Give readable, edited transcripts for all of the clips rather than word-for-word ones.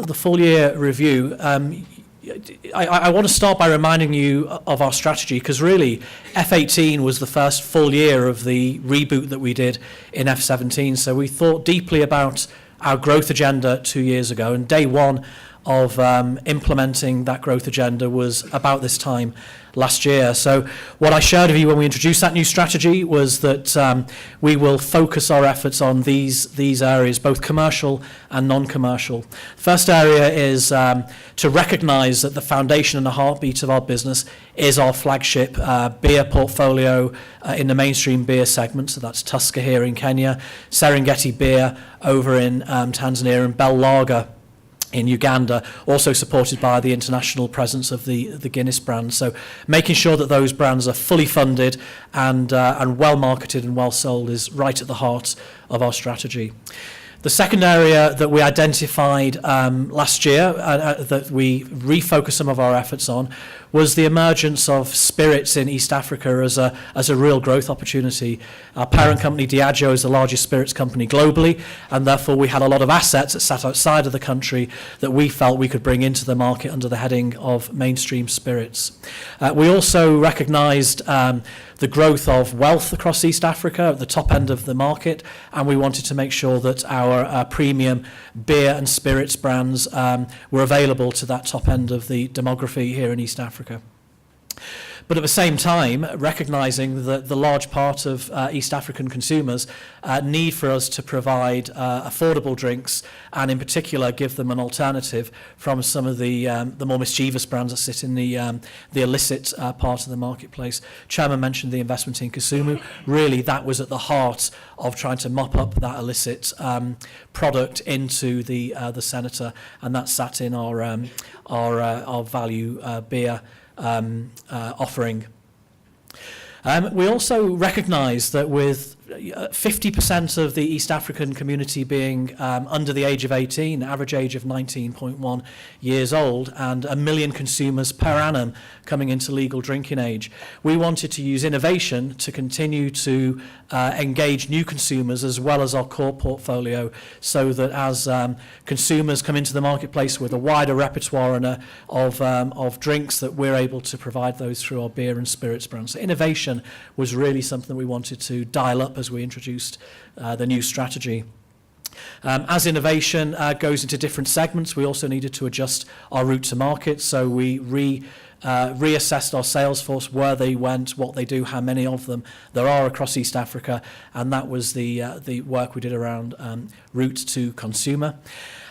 the full year review, I want to start by reminding you of our strategy, because really F18 was the first full year of the reboot that we did in F17. So we thought deeply about our growth agenda 2 years ago, and day one of implementing that growth agenda was about this time last year. So what I shared with you when we introduced that new strategy was that we will focus our efforts on these areas, both commercial and non-commercial. First area is to recognize that the foundation and the heartbeat of our business is our flagship beer portfolio in the mainstream beer segment. So that's Tusker here in Kenya, Serengeti beer over in Tanzania, and Bell Lager in Uganda, also supported by the international presence of the Guinness brand. So making sure that those brands are fully funded and well marketed and well sold is right at the heart of our strategy. The second area that we identified last year that we refocused some of our efforts on was the emergence of spirits in East Africa as a real growth opportunity. Our parent company, Diageo, is the largest spirits company globally, and therefore we had a lot of assets that sat outside of the country that we felt we could bring into the market under the heading of mainstream spirits. We also recognised the growth of wealth across East Africa at the top end of the market, and we wanted to make sure that our premium beer and spirits brands were available to that top end of the demography here in East Africa. But at the same time, recognising that the large part of East African consumers need for us to provide affordable drinks, and in particular give them an alternative from some of the more mischievous brands that sit in the illicit part of the marketplace. Chairman mentioned the investment in Kisumu. Really, that was at the heart of trying to mop up that illicit product into the Senator, and that sat in our value beer offering. We also recognise that with 50% of the East African community being under the age of 18, average age of 19.1 years old, and 1 million consumers per annum coming into legal drinking age, we wanted to use innovation to continue to engage new consumers as well as our core portfolio, so that as consumers come into the marketplace with a wider repertoire and of drinks, that we're able to provide those through our beer and spirits brands. So innovation was really something we wanted to dial up as we introduced the new strategy. As innovation goes into different segments, we also needed to adjust our route to market. So we reassessed our sales force, where they went, what they do, how many of them there are across East Africa, and that was the work we did around route to consumer.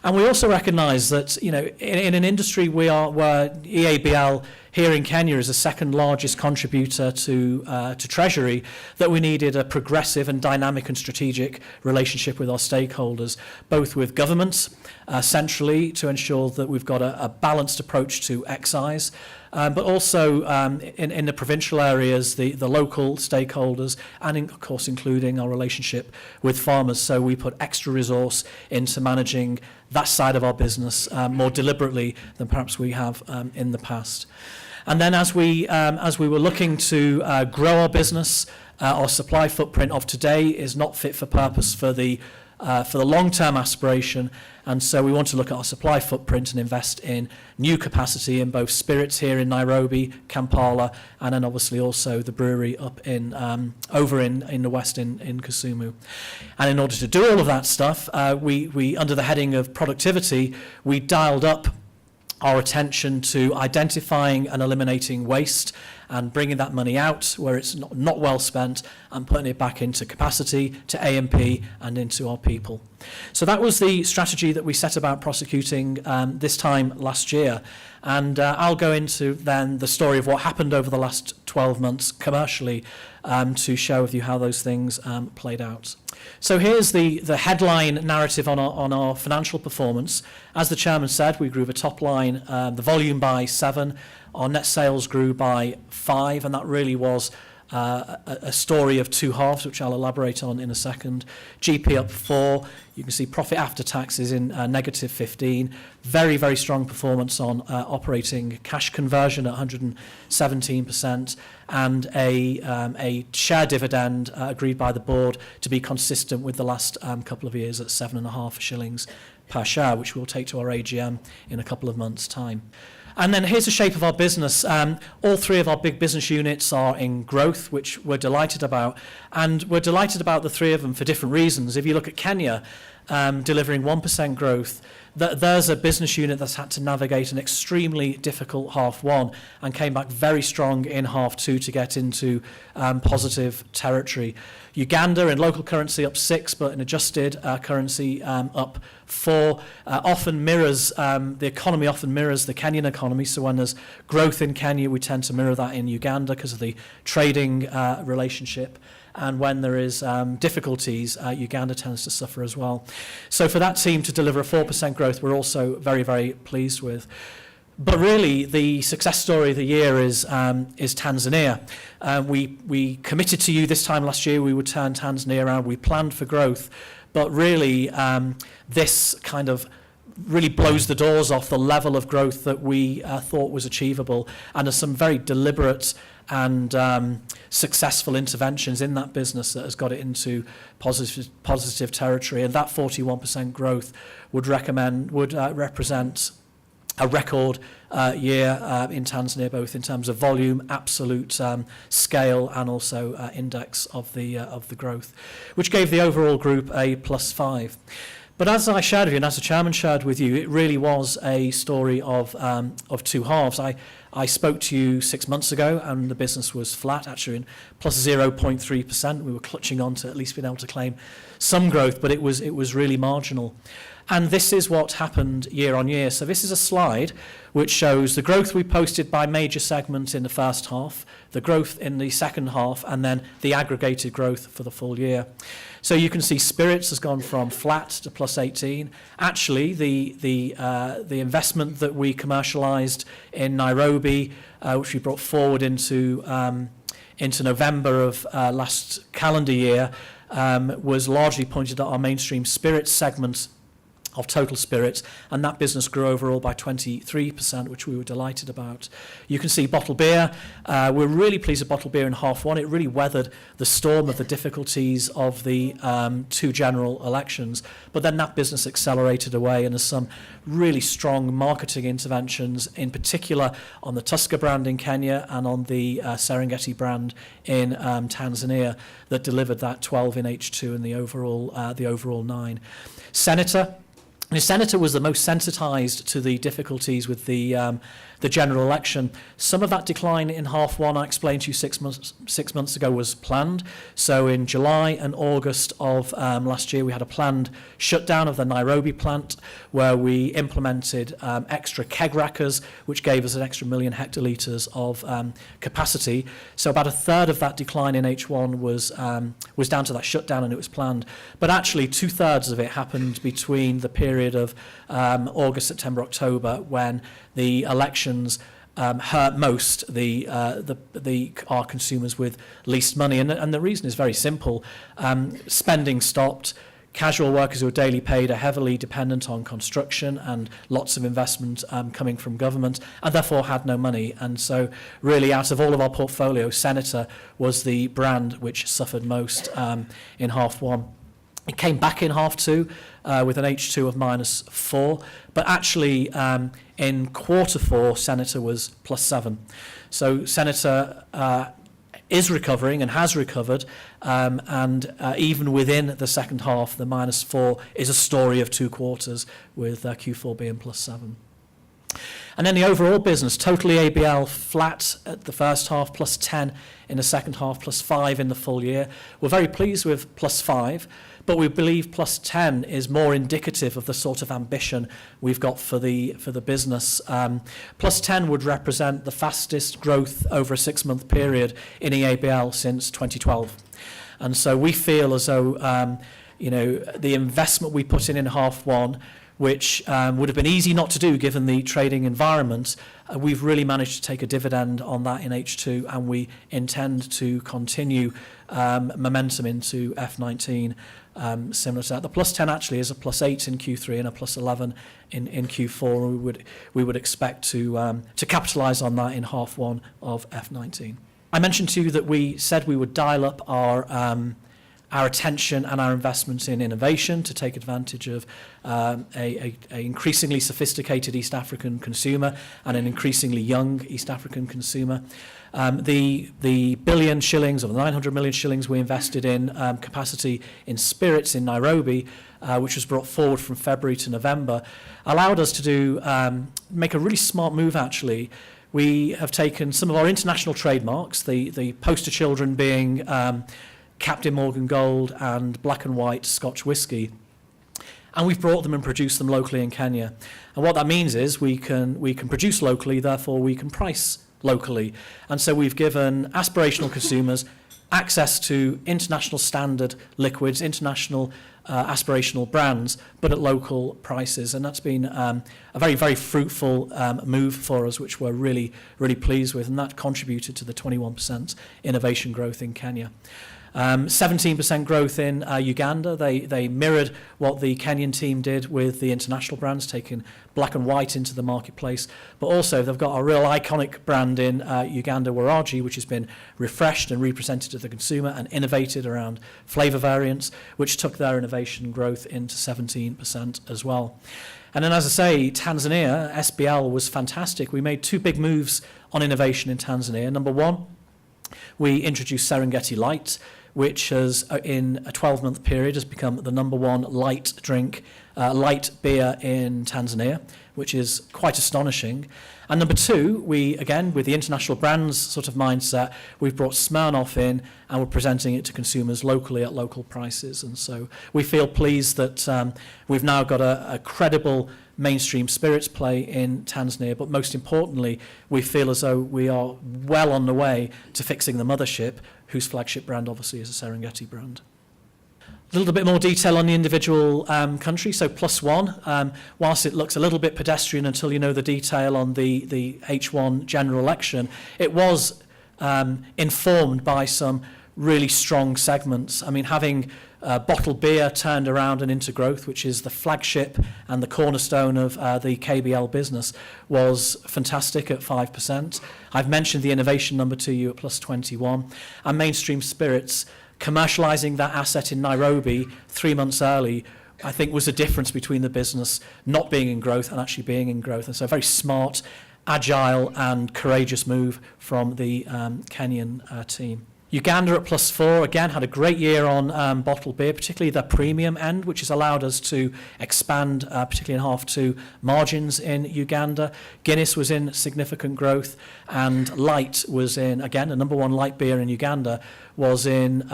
And we also recognise that, you know, in an industry where EABL here in Kenya is the second largest contributor to Treasury, that we needed a progressive and dynamic and strategic relationship with our stakeholders, both with governments centrally to ensure that we've got a balanced approach to excise, but also in the provincial areas, the local stakeholders, and of course including our relationship with farmers. So we put extra resource into managing that side of our business more deliberately than perhaps we have in the past. And then as we were looking to grow our business, our supply footprint of today is not fit for purpose for the long-term aspiration, and so we want to look at our supply footprint and invest in new capacity in both spirits here in Nairobi, Kampala, and then obviously also the brewery up in over in the west in Kisumu. And in order to do all of that stuff, we under the heading of productivity, we dialed up our attention to identifying and eliminating waste and bringing that money out where it's not well spent and putting it back into capacity, to A&P, and into our people. So that was the strategy that we set about prosecuting this time last year. And I'll go into then the story of what happened over the last 12 months commercially to share with you how those things played out. So here's the headline narrative on our financial performance. As the chairman said, we grew the top line, the volume by 7, our net sales grew by 5, and that really was a story of two halves, which I'll elaborate on in a second. GP up 4. You can see profit after tax is in negative 15. Very, very strong performance on operating cash conversion at 117%, and a share dividend agreed by the board to be consistent with the last couple of years at 7.5 shillings per share, which we'll take to our AGM in a couple of months' time. And then here's the shape of our business. All three of our big business units are in growth, which we're delighted about. And we're delighted about the three of them for different reasons. If you look at Kenya, delivering 1% growth, there's a business unit that's had to navigate an extremely difficult half one and came back very strong in half two to get into positive territory. Uganda in local currency up 6, but in adjusted currency up 4. Often mirrors, the economy often mirrors the Kenyan economy. So when there's growth in Kenya, we tend to mirror that in Uganda because of the trading relationship. And when there is difficulties, Uganda tends to suffer as well. So for that team to deliver a 4% growth, we're also very, very pleased with. But really, the success story of the year is Tanzania. We committed to you this time last year we would turn Tanzania around. We planned for growth, but really this kind of really blows the doors off the level of growth that we thought was achievable. And there's some very deliberate and successful interventions in that business that has got it into positive territory. And that 41% growth would represent a record year in Tanzania, both in terms of volume, absolute scale, and also index of the growth, which gave the overall group a +5. But as I shared with you, and as the chairman shared with you, it really was a story of two halves. I spoke to you 6 months ago, and the business was flat, actually, in +0.3%. We were clutching on to at least being able to claim some growth, but it was really marginal. And this is what happened year on year. So this is a slide which shows the growth we posted by major segments in the first half, the growth in the second half, and then the aggregated growth for the full year. So you can see spirits has gone from flat to +18. Actually, the investment that we commercialised in Nairobi, which we brought forward into November of last calendar year, was largely pointed at our mainstream spirits segment of total spirits, and that business grew overall by 23%, which we were delighted about. You can see bottled beer. We're really pleased with bottled beer in half one. It really weathered the storm of the difficulties of the two general elections, but then that business accelerated away, and there's some really strong marketing interventions, in particular on the Tusker brand in Kenya and on the Serengeti brand in Tanzania, that delivered that 12 in H2 and the overall 9. Senator was the most sensitised to the difficulties with the general election. Some of that decline in half one, I explained to you 6 months ago, was planned. So in July and August of last year, we had a planned shutdown of the Nairobi plant where we implemented extra keg rackers, which gave us an extra 1 million hectolitres of capacity. So about a third of that decline in H1 was down to that shutdown, and it was planned. But actually 2/3 of it happened between the period of August, September, October, when the elections hurt most our consumers with least money. And the reason is very simple. Spending stopped. Casual workers who are daily paid are heavily dependent on construction and lots of investment coming from government, and therefore had no money. And so really, out of all of our portfolio, Senator was the brand which suffered most in half one. It came back in half two with an H2 of -4, but actually in quarter four, Senator was +7. So Senator is recovering and has recovered, and even within the second half, the -4 is a story of 2 quarters, with Q4 being +7. And then the overall business, total EABL flat at the first half, +10 in the second half, +5 in the full year. We're very pleased with +5, but we believe +10 is more indicative of the sort of ambition we've got for the business. +10 would represent the fastest growth over a 6-month period in EABL since 2012. And so we feel as though the investment we put in half one which would have been easy not to do given the trading environment. We've really managed to take a dividend on that in H2, and we intend to continue momentum into F19 similar to that. The plus 10 actually is a plus 8 in Q3 and a plus 11 in Q4. We would expect to capitalise on that in half one of F19. I mentioned to you that we said we would dial up our attention and our investments in innovation to take advantage of a increasingly sophisticated East African consumer and an increasingly young East African consumer. The billion shillings or the 900 million shillings we invested in capacity in spirits in Nairobi, which was brought forward from February to November, allowed us to make a really smart move actually. We have taken some of our international trademarks, the poster children being Captain Morgan Gold and Black and White Scotch whisky, and we've brought them and produced them locally in Kenya. And what that means is we can produce locally, therefore we can price locally. And so we've given aspirational consumers access to international standard liquids, international aspirational brands, but at local prices. And that's been a very, very fruitful move for us, which we're really, really pleased with. And that contributed to the 21% innovation growth in Kenya. 17% growth in Uganda. They mirrored what the Kenyan team did with the international brands, taking Black and White into the marketplace. But also they've got a real iconic brand in Uganda, Waraji, which has been refreshed and represented to the consumer and innovated around flavour variants, which took their innovation growth into 17% as well. And then, as I say, Tanzania, SBL was fantastic. We made two big moves on innovation in Tanzania. Number one, we introduced Serengeti Light, which has, in a 12-month period, has become the number one light beer in Tanzania, which is quite astonishing. And number two, we, again, with the international brands sort of mindset, we've brought Smirnoff in and we're presenting it to consumers locally at local prices. And so we feel pleased that we've now got a credible mainstream spirits play in Tanzania, but most importantly, we feel as though we are well on the way to fixing the mothership, whose flagship brand obviously is a Serengeti brand. A little bit more detail on the individual country. So plus one, whilst it looks a little bit pedestrian until you know the detail on the H1 general election, it was informed by some really strong segments. I mean, having bottled beer turned around and into growth, which is the flagship and the cornerstone of the KBL business, was fantastic at 5%. I've mentioned the innovation number to you at plus 21. And mainstream spirits, commercialising that asset in Nairobi 3 months early, I think was the difference between the business not being in growth and actually being in growth. And so a very smart, agile and courageous move from the Kenyan team. Uganda at plus 4, again, had a great year on bottled beer, particularly the premium end, which has allowed us to expand, particularly in half two, margins in Uganda. Guinness was in significant growth, and light was in, again, the number one light beer in Uganda, was in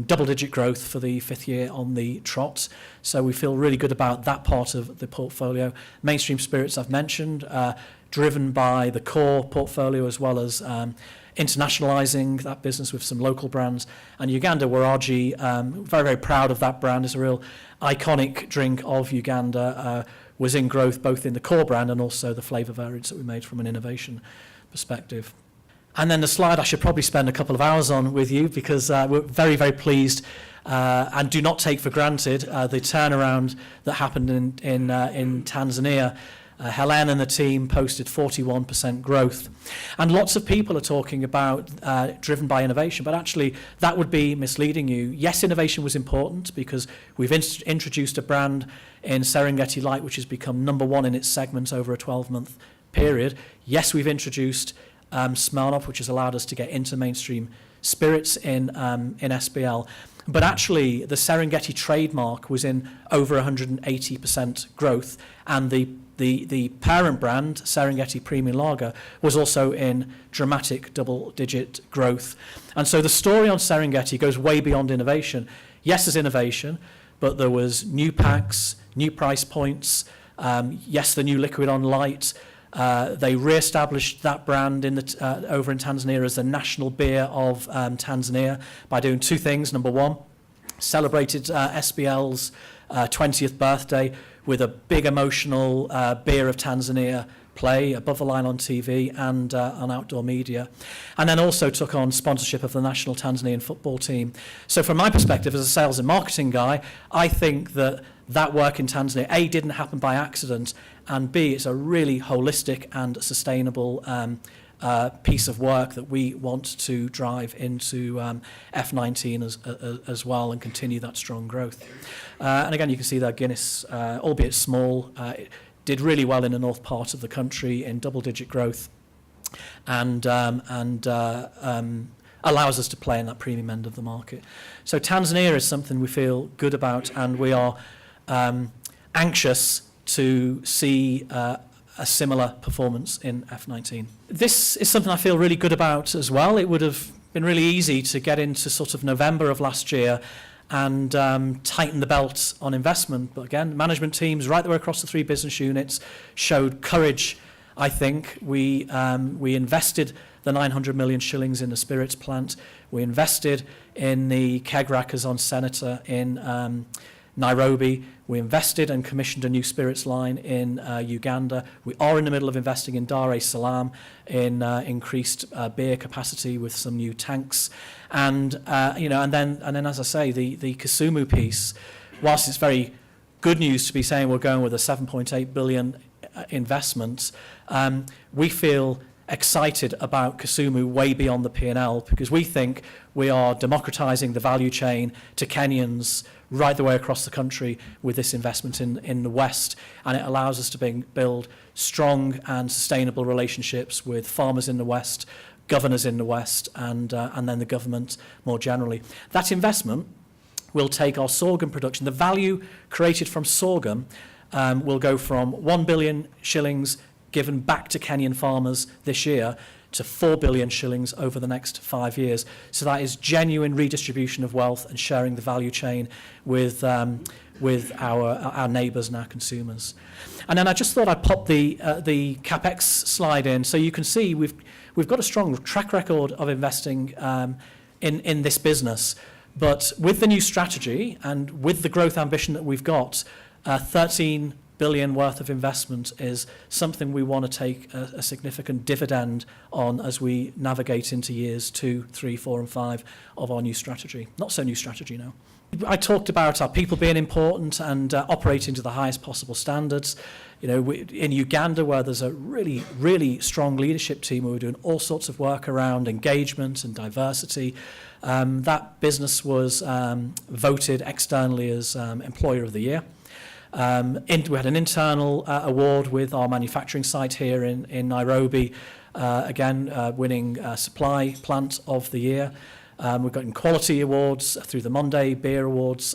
double-digit growth for the 5th year on the trot. So we feel really good about that part of the portfolio. Mainstream spirits I've mentioned, driven by the core portfolio as well as internationalising that business with some local brands. And Uganda Waraji, very, very proud of that brand. It's a real iconic drink of Uganda, was in growth both in the core brand and also the flavour variants that we made from an innovation perspective. And then the slide I should probably spend a couple of hours on with you, because we're very, very pleased and do not take for granted the turnaround that happened in Tanzania. Helen and the team posted 41% growth. And lots of people are talking about driven by innovation, but actually that would be misleading you. Yes, innovation was important because we've introduced a brand in Serengeti Light, which has become number one in its segment over a 12-month period. Yes, we've introduced Smirnoff, which has allowed us to get into mainstream spirits in SBL. But actually, the Serengeti trademark was in over 180% growth, and the parent brand, Serengeti Premium Lager, was also in dramatic double-digit growth. And so the story on Serengeti goes way beyond innovation. Yes, there's innovation, but there was new packs, new price points, yes, the new liquid on light. They re-established that brand over in Tanzania as the national beer of Tanzania by doing two things. Number one, celebrated SBL's 20th birthday with a big emotional Beer of Tanzania play above the line on TV and on outdoor media, and then also took on sponsorship of the national Tanzanian football team. So from my perspective as a sales and marketing guy, I think that work in Tanzania, A, didn't happen by accident, and B, it's a really holistic and sustainable piece of work that we want to drive into F19 as well and continue that strong growth. And again, you can see that Guinness, albeit small, did really well in the north part of the country in double-digit growth, and allows us to play in that premium end of the market. So Tanzania is something we feel good about, and we are anxious to see a similar performance in F19. This is something I feel really good about as well. It would have been really easy to get into sort of November of last year and tighten the belt on investment. But again, management teams right the way across the 3 business units showed courage, I think. We invested the 900 million shillings in the spirits plant. We invested in the keg rackers on Senator in Nairobi. We invested and commissioned a new spirits line in Uganda. We are in the middle of investing in Dar es Salaam in increased beer capacity with some new tanks, and and then as I say, the Kisumu piece. Whilst it's very good news to be saying we're going with a 7.8 billion investment, we feel excited about Kisumu way beyond the P&L, because we think we are democratizing the value chain to Kenyans right the way across the country with this investment in the West, and it allows us to build strong and sustainable relationships with farmers in the West, governors in the West, and then the government more generally. That investment will take our sorghum production, the value created from sorghum will go from 1 billion shillings given back to Kenyan farmers this year to 4 billion shillings over the next 5 years. So that is genuine redistribution of wealth and sharing the value chain with our neighbours and our consumers. And then I just thought I'd pop the CapEx slide in, so you can see we've got a strong track record of investing in this business. But with the new strategy and with the growth ambition that we've got, 13 billion worth of investment is something we want to take a significant dividend on as we navigate into years 2, 3, 4 and 5 of our new strategy. Not so new strategy now. I talked about our people being important and operating to the highest possible standards. In Uganda, where there's a really, really strong leadership team, where we're doing all sorts of work around engagement and diversity. That business was voted externally as Employer of the Year. We had an internal award with our manufacturing site here in Nairobi, winning Supply Plant of the Year. We've gotten quality awards through the Monday Beer Awards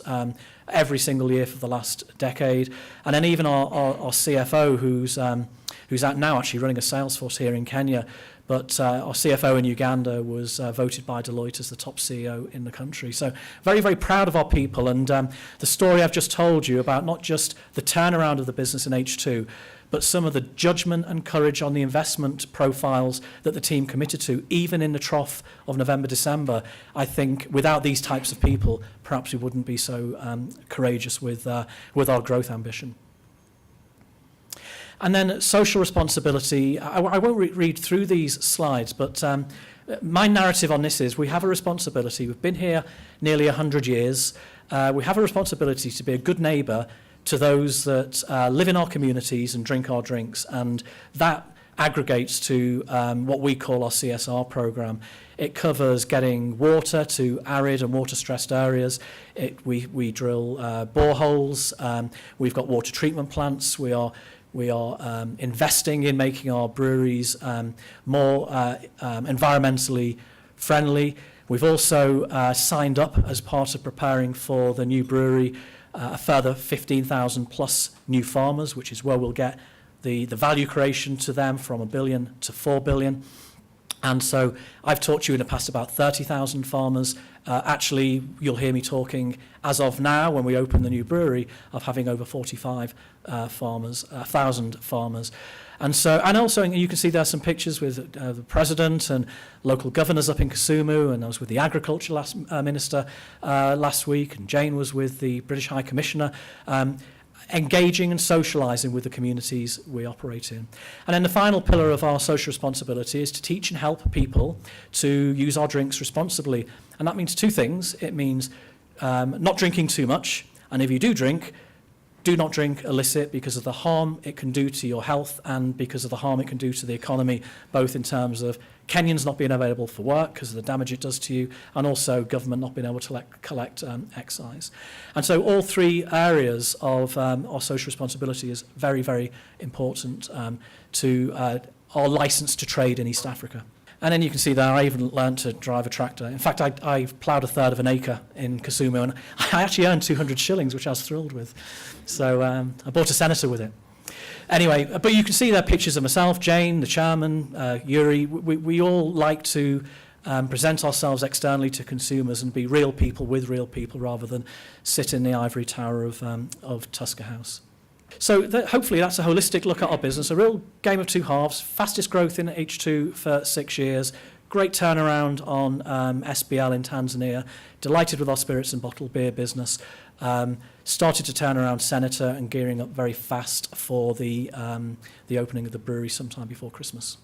every single year for the last decade. And then even our CFO, who's out now actually running a sales force here in Kenya, but our CFO in Uganda was voted by Deloitte as the top CEO in the country. So very, very proud of our people. And the story I've just told you about not just the turnaround of the business in H2, but some of the judgment and courage on the investment profiles that the team committed to, even in the trough of November, December. I think without these types of people, perhaps we wouldn't be so courageous with our growth ambition. And then social responsibility. I won't read through these slides, but my narrative on this is we have a responsibility. We've been here nearly 100 years. We have a responsibility to be a good neighbour to those that live in our communities and drink our drinks. And that aggregates to what we call our CSR programme. It covers getting water to arid and water-stressed areas. We drill boreholes. We've got water treatment plants. We are investing in making our breweries more environmentally friendly. We've also signed up, as part of preparing for the new brewery, a further 15,000 plus new farmers, which is where we'll get the value creation to them from 1 billion to 4 billion. And so I've talked to you in the past about 30,000 farmers. Actually, you'll hear me talking, as of now, when we open the new brewery, of having over 45,000 farmers. And also you can see there are some pictures with the president and local governors up in Kisumu, and I was with the agriculture minister last week, and Jane was with the British High Commissioner. engaging and socialising with the communities we operate in. And then the final pillar of our social responsibility is to teach and help people to use our drinks responsibly. And that means two things. It means not drinking too much, and if you do drink, do not drink illicit because of the harm it can do to your health and because of the harm it can do to the economy, both in terms of Kenyans not being available for work because of the damage it does to you, and also government not being able to collect excise. And so all three areas of our social responsibility is very, very important to our licence to trade in East Africa. And then you can see there I even learned to drive a tractor. In fact, I ploughed a third of an acre in Kisumu, and I actually earned 200 shillings, which I was thrilled with. So I bought a senator with it. Anyway, but you can see there pictures of myself, Jane, the chairman, Yuri. We all like to present ourselves externally to consumers and be real people with real people rather than sit in the ivory tower of Tusker House. So hopefully that's a holistic look at our business, a real game of two halves, fastest growth in H2 for 6 years, great turnaround on SBL in Tanzania, delighted with our spirits and bottled beer business, started to turn around Senator and gearing up very fast for the opening of the brewery sometime before Christmas.